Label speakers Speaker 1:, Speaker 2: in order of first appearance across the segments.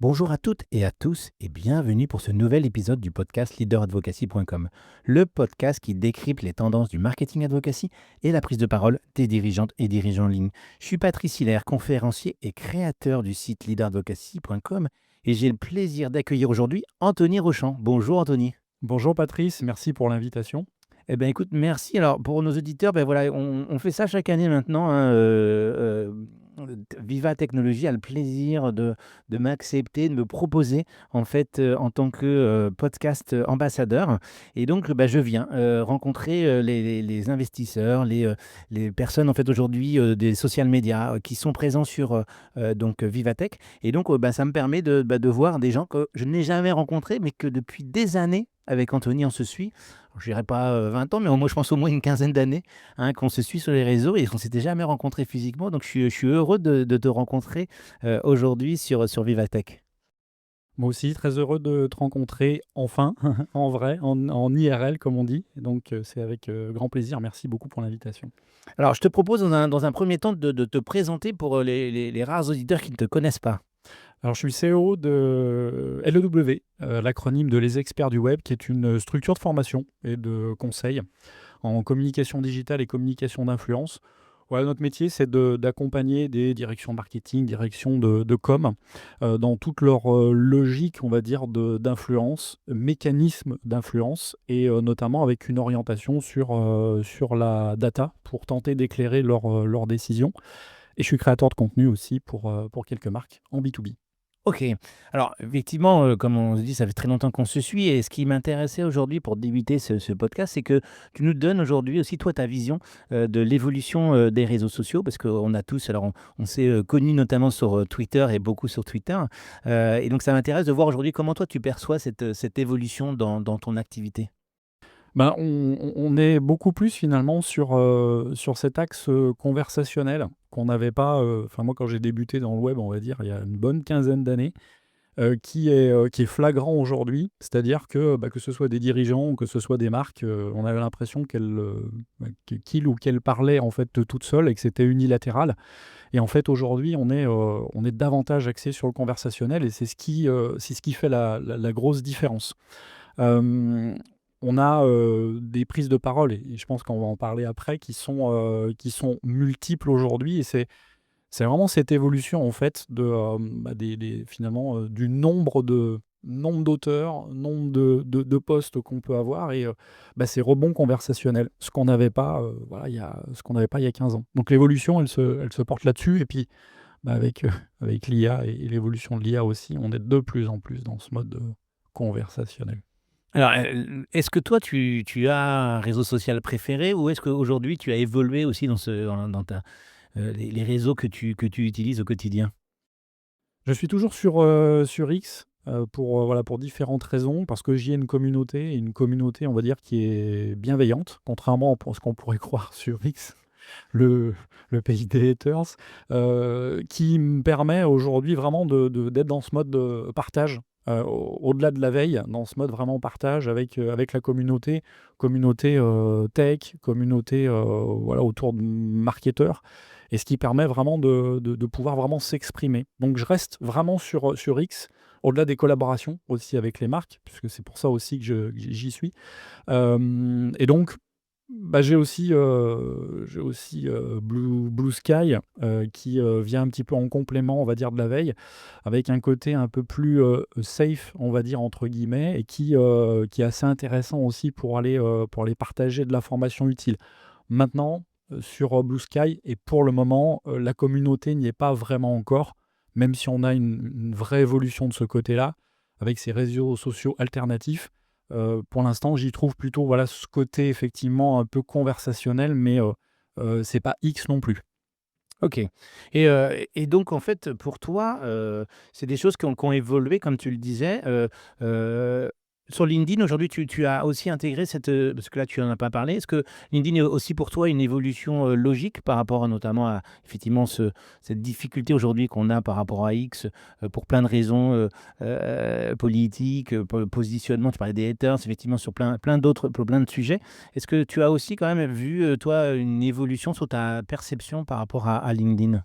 Speaker 1: Bonjour à toutes et à tous et bienvenue pour ce nouvel épisode du podcast leaderadvocacy.com, le podcast qui décrypte les tendances du marketing advocacy et la prise de parole des dirigeantes et dirigeants en ligne. Je suis Patrice Hilaire, conférencier et créateur du site leaderadvocacy.com et j'ai le plaisir d'accueillir aujourd'hui Anthony Rochant. Bonjour Anthony.
Speaker 2: Bonjour Patrice, merci pour l'invitation.
Speaker 1: Eh bien, écoute, merci. Alors, pour nos auditeurs, ben voilà, on fait ça chaque année maintenant, hein, Viva Technologies a le plaisir de m'accepter, de me proposer, en fait, en tant que podcast ambassadeur. Et donc, bah, je viens rencontrer les investisseurs, les personnes, en fait, aujourd'hui, des social media qui sont présents sur donc Vivatech. Et donc, bah, ça me permet de voir des gens que je n'ai jamais rencontrés, mais que depuis des années, avec Anthony, on se suit. Je dirais pas 20 ans, mais au moins, je pense au moins une quinzaine d'années, hein, qu'on se suit sur les réseaux et qu'on s'était jamais rencontrés physiquement. Donc, je suis heureux de te rencontrer aujourd'hui sur Vivatech.
Speaker 2: Moi aussi, très heureux de te rencontrer enfin, en vrai, en IRL comme on dit. Donc c'est avec grand plaisir. Merci beaucoup pour l'invitation.
Speaker 1: Alors, je te propose dans un premier temps de te présenter pour les rares auditeurs qui ne te connaissent pas.
Speaker 2: Alors je suis CEO de LEW, l'acronyme de Les Experts du Web, qui est une structure de formation et de conseil en communication digitale et communication d'influence. Voilà, notre métier, c'est d'accompagner des directions marketing, directions de com, dans toute leur logique, on va dire, d'influence, mécanisme d'influence, et notamment avec une orientation sur la data pour tenter d'éclairer leurs décisions. Et je suis créateur de contenu aussi pour quelques marques en B2B.
Speaker 1: OK. Alors effectivement, comme on se dit, ça fait très longtemps qu'on se suit et ce qui m'intéressait aujourd'hui pour débuter ce podcast, c'est que tu nous donnes aujourd'hui aussi, toi, ta vision, de l'évolution, des réseaux sociaux. Parce qu'on a tous alors on s'est, connus notamment sur, Twitter et beaucoup sur Twitter, et donc ça m'intéresse de voir aujourd'hui comment toi tu perçois cette évolution dans ton activité?
Speaker 2: Ben, on est beaucoup plus finalement sur cet axe conversationnel qu'on n'avait pas, enfin moi quand j'ai débuté dans le web, on va dire, il y a une bonne quinzaine d'années. Qui est flagrant aujourd'hui. C'est-à-dire que, bah, que ce soit des dirigeants ou que ce soit des marques, on avait l'impression qu'il ou qu'elle parlait en fait toute seule et que c'était unilatéral. Et en fait aujourd'hui on est davantage axé sur le conversationnel et c'est ce qui fait la grosse différence. Hem, on a, des prises de parole et je pense qu'on va en parler après qui sont multiples aujourd'hui et c'est vraiment cette évolution en fait bah, des finalement, du nombre d'auteurs, nombre de posts qu'on peut avoir et bah, ces rebonds conversationnels. Ce qu'on n'avait pas, voilà, ce qu'on n'avait pas il y a 15 ans. Donc l'évolution, elle se porte là-dessus et puis, bah, avec, avec l'IA et l'évolution de l'IA aussi, on est de plus en plus dans ce mode, conversationnel.
Speaker 1: Alors, est-ce que toi tu as un réseau social préféré ou est-ce qu'aujourd'hui tu as évolué aussi dans ta les réseaux que tu utilises au quotidien?
Speaker 2: Je suis toujours sur X, pour, voilà, pour différentes raisons. Parce que j'y ai une communauté, on va dire, qui est bienveillante, contrairement à ce qu'on pourrait croire sur X, le le pays des haters, qui me permet aujourd'hui vraiment d'être dans ce mode de partage, au-delà de la veille, dans ce mode vraiment partage avec la communauté, tech, communauté, voilà, autour de marketeurs et ce qui permet vraiment de pouvoir vraiment s'exprimer. Donc je reste vraiment sur X, au-delà des collaborations aussi avec les marques, puisque c'est pour ça aussi que j'y suis. Et donc, bah, j'ai aussi Blue Sky, qui, vient un petit peu en complément, on va dire, de la veille, avec un côté un peu plus, «safe», on va dire, entre guillemets et qui est assez intéressant aussi pour aller partager de l'information utile. Maintenant, sur, Blue Sky et pour le moment, la communauté n'y est pas vraiment encore, même si on a une vraie évolution de ce côté-là, avec ces réseaux sociaux alternatifs. Pour l'instant, j'y trouve plutôt, voilà, ce côté effectivement un peu conversationnel, mais c'est pas X non plus.
Speaker 1: OK, et donc en fait, pour toi, c'est des choses qui ont évolué comme tu le disais, sur LinkedIn aujourd'hui tu as aussi intégré cette, parce que là tu en as pas parlé. Est-ce que LinkedIn est aussi pour toi une évolution, logique par rapport notamment à effectivement cette difficulté aujourd'hui qu'on a par rapport à X, pour plein de raisons, politiques, positionnement, tu parlais des haters, effectivement sur plein d'autres pour plein de sujets. Est-ce que tu as aussi quand même vu, toi, une évolution sur ta perception par rapport à LinkedIn?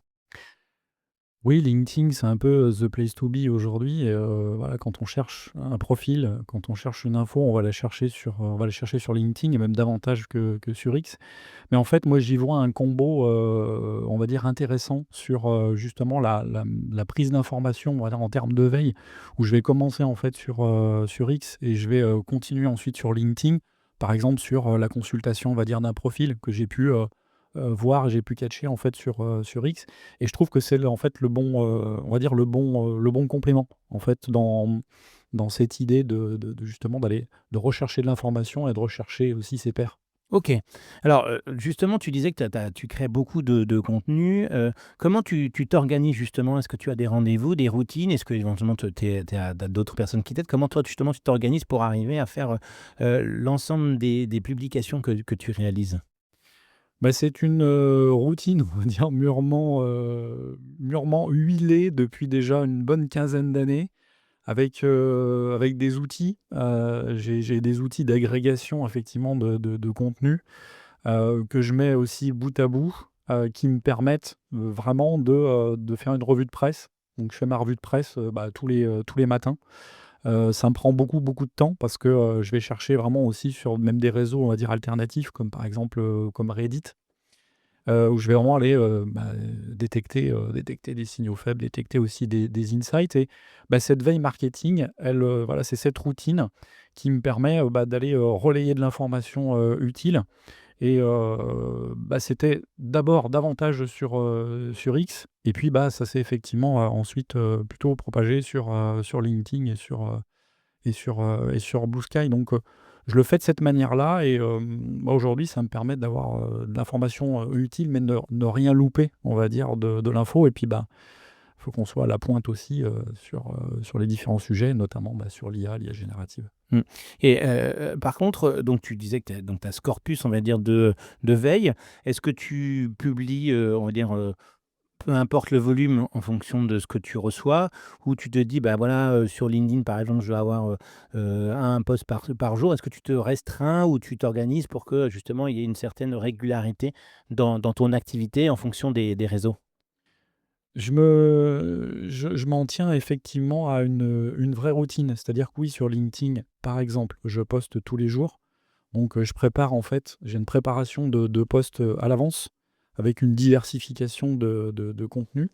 Speaker 2: Oui, LinkedIn, c'est un peu, the place to be aujourd'hui et voilà, quand on cherche un profil, quand on cherche une info, on va la chercher sur LinkedIn et même davantage que sur X. Mais en fait, moi, j'y vois un combo, on va dire intéressant sur, justement la prise d'information, on va dire en termes de veille, où je vais commencer en fait sur X et je vais, continuer ensuite sur LinkedIn. Par exemple sur, la consultation, on va dire d'un profil que j'ai pu, voir et j'ai pu catcher en fait sur X et je trouve que c'est le en fait le bon, on va dire le bon complément en fait dans cette idée de justement de rechercher de l'information et de rechercher aussi ses pairs.
Speaker 1: OK. Alors, justement, tu disais que tu crées beaucoup de contenu, comment tu t'organises justement? Est-ce que tu as des rendez-vous, des routines? Est-ce qu'éventuellement te tu as d'autres personnes qui t'aident? Comment toi, justement, tu t'organises pour arriver à faire, l'ensemble des publications que tu réalises?
Speaker 2: Bah, c'est une, routine, on va dire mûrement huilée depuis déjà une bonne quinzaine d'années avec des outils. J'ai des outils d'agrégation effectivement de contenu, que je mets aussi bout à bout, qui me permettent, vraiment de faire une revue de presse. Donc je fais ma revue de presse, bah, tous les matins. Ça me prend beaucoup, beaucoup de temps parce que, je vais chercher vraiment aussi sur même des réseaux, on va dire alternatifs comme par exemple, comme Reddit. Où je vais vraiment aller, détecter des signaux faibles, détecter aussi des insights et bah, cette veille marketing, elle, voilà, c'est cette routine qui me permet, bah, d'aller, relayer de l'information, utile et bah, c'était d'abord davantage sur X et puis, bah, ça s'est effectivement, ensuite, plutôt propagé sur LinkedIn et sur Blue Sky donc je le fais de cette manière-là et bah, aujourd'hui, ça me permet d'avoir, de l'information, utile, mais ne rien louper, on va dire, de l'info et puis, bah, il faut qu'on soit à la pointe aussi, sur les différents sujets, notamment, bah, sur l'IA générative.
Speaker 1: Mmh. Et par contre, donc tu disais que tu as ce corpus, on va dire, de veille. Est-ce que tu publies, on va dire, peu importe le volume en fonction de ce que tu reçois, ou tu te dis: «Bah, voilà, sur LinkedIn, par exemple, je vais avoir, 1 post par jour». Est-ce que tu te restreins ou tu t'organises pour que, justement, il y ait une certaine régularité dans ton activité en fonction des réseaux?
Speaker 2: Je m'en tiens effectivement à une vraie routine. C'est-à-dire que oui, sur LinkedIn, par exemple, je poste tous les jours. Donc, je prépare en fait, j'ai une préparation de posts, à l'avance, avec une diversification de contenus,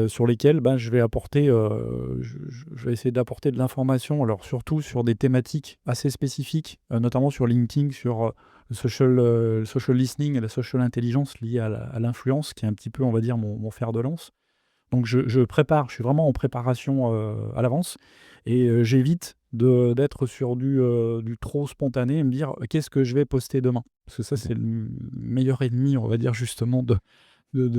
Speaker 2: sur lesquels, ben, je vais apporter, je vais essayer d'apporter de l'information, alors surtout sur des thématiques assez spécifiques, notamment sur LinkedIn, sur, le social listening et la social intelligence liée à l'influence, qui est un petit peu, on va dire, mon fer de lance. Donc je prépare, je suis vraiment en préparation, à l'avance et j'évite d'être sur du trop spontané et me dire: «Qu'est-ce que je vais poster demain?» Parce que ça, c'est le meilleur ennemi, on va dire, justement de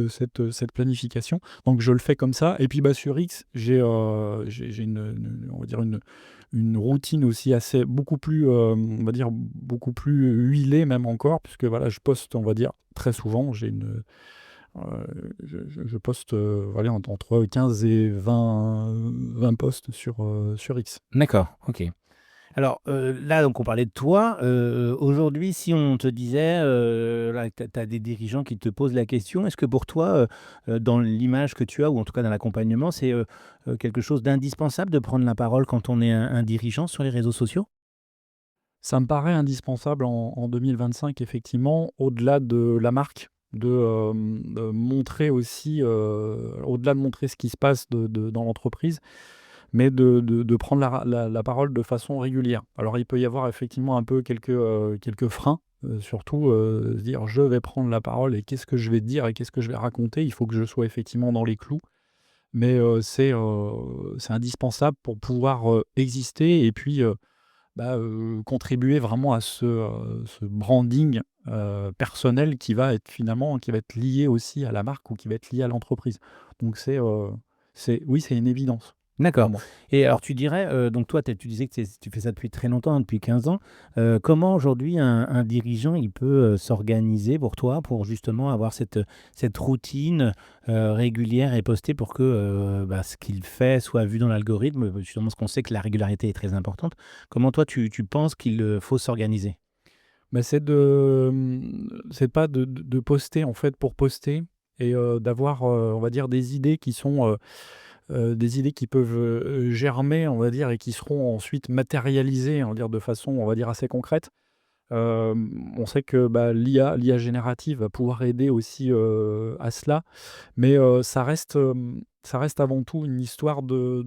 Speaker 2: cette planification. Donc je le fais comme ça et puis, bah, sur X, j'ai une on va dire une routine aussi assez beaucoup plus, on va dire beaucoup plus huilée même encore puisque voilà, je poste, on va dire, très souvent. Je poste, voilà, entre 15 et 20 posts sur X.
Speaker 1: D'accord, OK. Alors, là, donc on parlait de toi. Aujourd'hui, si on te disait, là, tu as des dirigeants qui te posent la question, est-ce que pour toi, dans l'image que tu as ou en tout cas dans l'accompagnement, c'est, quelque chose d'indispensable de prendre la parole quand on est un dirigeant sur les réseaux sociaux?
Speaker 2: Ça me paraît indispensable en 2025 effectivement, au-delà de la marque, de montrer aussi, au-delà de montrer ce qui se passe dans l'entreprise, mais de prendre la parole de façon régulière. Alors il peut y avoir effectivement un peu quelques freins, surtout, se dire: «Je vais prendre la parole et qu'est-ce que je vais dire et qu'est-ce que je vais raconter?» Il faut que je sois effectivement dans les clous, mais c'est indispensable pour pouvoir, exister et puis, bah, contribuer vraiment à ce branding, personnel qui va être lié aussi à la marque ou qui va être lié à l'entreprise. Donc c'est oui, c'est une évidence pour
Speaker 1: D'accord.
Speaker 2: moi.
Speaker 1: Et alors tu dirais, donc toi tu disais que tu fais ça depuis très longtemps, hein, depuis 15 ans. Comment aujourd'hui un dirigeant il peut, s'organiser pour toi, pour justement avoir cette routine, régulière et postée pour que, bah, ce qu'il fait soit vu dans l'algorithme? Justement parce qu'on sait que la régularité est très importante. Comment toi tu penses qu'il, faut s'organiser?
Speaker 2: Mais c'est pas de poster en fait pour poster, et d'avoir, on va dire des idées qui sont, des idées qui peuvent, germer, on va dire, et qui seront ensuite matérialisées, on va dire, de façon, on va dire, assez concrète. On sait que, bah, l'IA générative va pouvoir aider aussi, à cela, mais ça reste avant tout une histoire de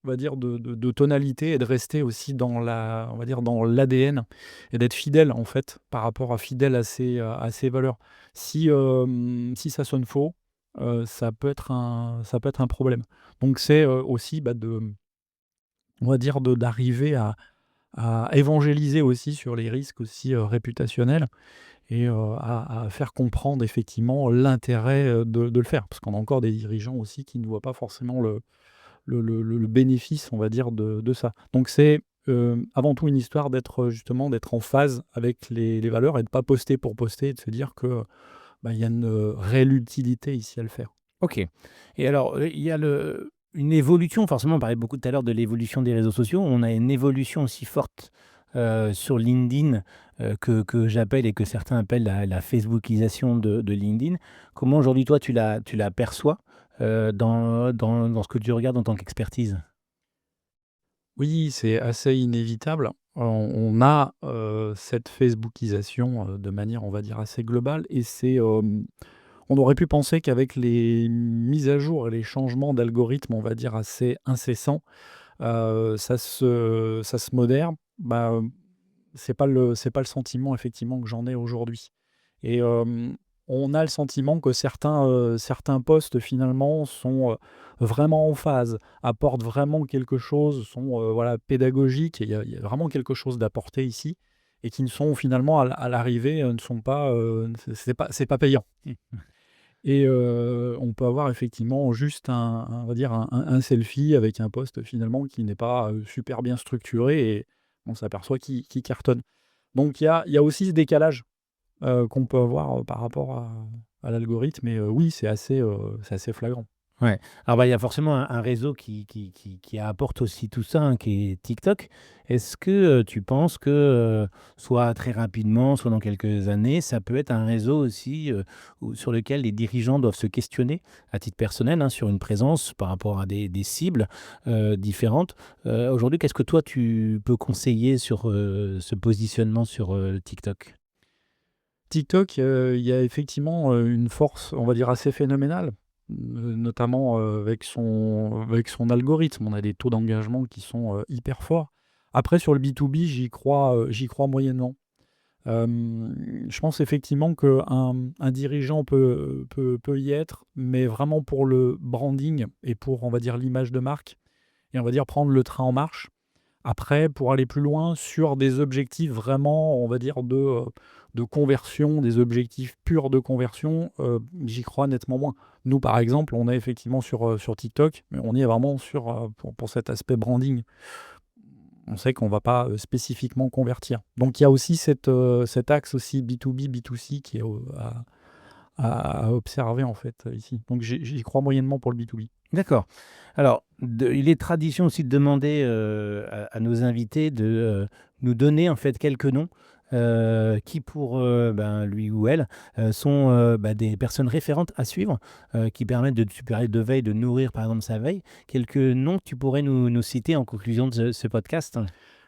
Speaker 2: on va dire de tonalité et de rester aussi dans la on va dire dans l'ADN et d'être fidèle, en fait, par rapport à ses valeurs. Si ça sonne faux, ça peut être un problème. Donc c'est, aussi, bah, on va dire d'arriver à évangéliser aussi sur les risques aussi, réputationnels et à faire comprendre effectivement l'intérêt, de le faire. Parce qu'on a encore des dirigeants aussi qui ne voient pas forcément le bénéfice, on va dire, de ça. Donc c'est, avant tout une histoire d'être, justement, d'être en phase avec les valeurs et de pas poster pour poster et de se dire que, bah, il y a une, réelle utilité ici à le faire.
Speaker 1: OK. Et alors, il y a une évolution, forcément, on parlait beaucoup tout à l'heure de l'évolution des réseaux sociaux. On a une évolution aussi forte, sur LinkedIn, que j'appelle et que certains appellent la facebookisation de LinkedIn. Comment aujourd'hui, toi, tu la perçois, dans ce que tu regardes en tant qu'expertise?
Speaker 2: Oui, c'est assez inévitable. On a, cette facebookisation, de manière, on va dire, assez globale et on aurait pu penser qu'avec les mises à jour et les changements d'algorithmes, on va dire, assez incessants, ça se modère. Bah, c'est pas le sentiment effectivement que j'en ai aujourd'hui et on a le sentiment que certains postes finalement sont, vraiment en phase, apportent vraiment quelque chose, sont, voilà, pédagogiques et il y a vraiment quelque chose d'apporté ici et qui ne sont finalement à l'arrivée, ne sont pas, c'est pas payant. Et on peut avoir effectivement juste on va dire un selfie avec un post finalement qui n'est pas, super bien structuré et on s'aperçoit qu'il cartonne. Donc il y a aussi ce décalage, qu'on peut avoir, par rapport à l'algorithme et oui, c'est assez flagrant.
Speaker 1: Ouais. Alors, bah, il y a forcément un réseau qui apporte aussi tout ça, hein, qui est TikTok. Est-ce que, tu penses que, soit très rapidement, soit dans quelques années, ça peut être un réseau aussi, sur lequel les dirigeants doivent se questionner, à titre personnel, hein, sur une présence par rapport à des cibles, différentes? Aujourd'hui, qu'est-ce que toi tu peux conseiller sur, ce positionnement sur, TikTok?
Speaker 2: TikTok, il y a effectivement, une force, on va dire, assez phénoménale, notamment, avec son algorithme. On a des taux d'engagement qui sont, hyper forts. Après sur le B2B, j'y crois moyennement. Je pense effectivement qu'un dirigeant peut y être, mais vraiment pour le branding et pour, on va dire, l'image de marque et on va dire prendre le train en marche. Après, pour aller plus loin sur des objectifs vraiment, on va dire, de conversion, des objectifs purs de conversion, j'y crois nettement moins. Nous, par exemple, on est effectivement sur TikTok, mais on y est vraiment pour cet aspect branding. On sait qu'on va pas, spécifiquement convertir. Donc il y a aussi cet axe aussi B2B, B2C qui est à observer en fait, ici. Donc j'y crois moyennement pour le B2B.
Speaker 1: D'accord. Alors, il est tradition aussi de demander, à nos invités de, nous donner en fait quelques noms, qui pour, ben, lui ou elle, sont, bah, des personnes référentes à suivre, qui permettent de tu parlais de veille, de nourrir par exemple sa veille. Quelques noms que tu pourrais nous citer en conclusion de ce podcast?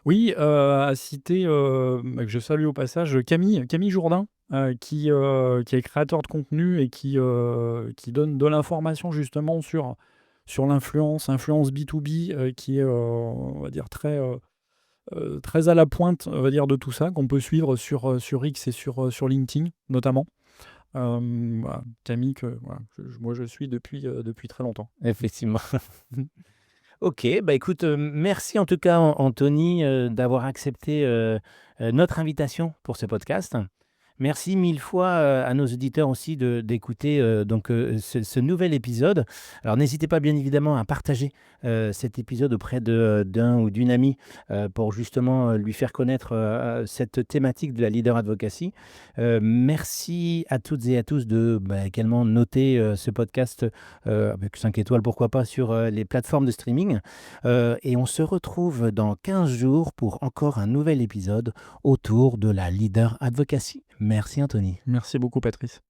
Speaker 2: Oui, à citer, bah, que je salue au passage, Camille Jourdain, qui est créateur de contenu et qui donne de l'information justement sur influence B2B, qui est, on va dire très à la pointe, on va dire, de tout ça, qu'on peut suivre sur X et sur LinkedIn notamment. Voilà, Camille que voilà, moi je suis depuis très longtemps.
Speaker 1: Effectivement. OK, bah, écoute, merci en tout cas Anthony, d'avoir accepté, notre invitation pour ce podcast. Merci mille fois, à nos auditeurs aussi d'écouter, donc, ce nouvel épisode. Alors n'hésitez pas bien évidemment à partager, cet épisode auprès d'un ou d'une amie, pour justement, lui faire connaître, cette thématique de la leader advocacy. Merci à toutes et à tous de, bah, également noter, ce podcast, avec 5 étoiles pourquoi pas sur, les plateformes de streaming. Et on se retrouve dans 15 jours pour encore un nouvel épisode autour de la leader advocacy. Merci Anthony.
Speaker 2: Merci beaucoup Patrice.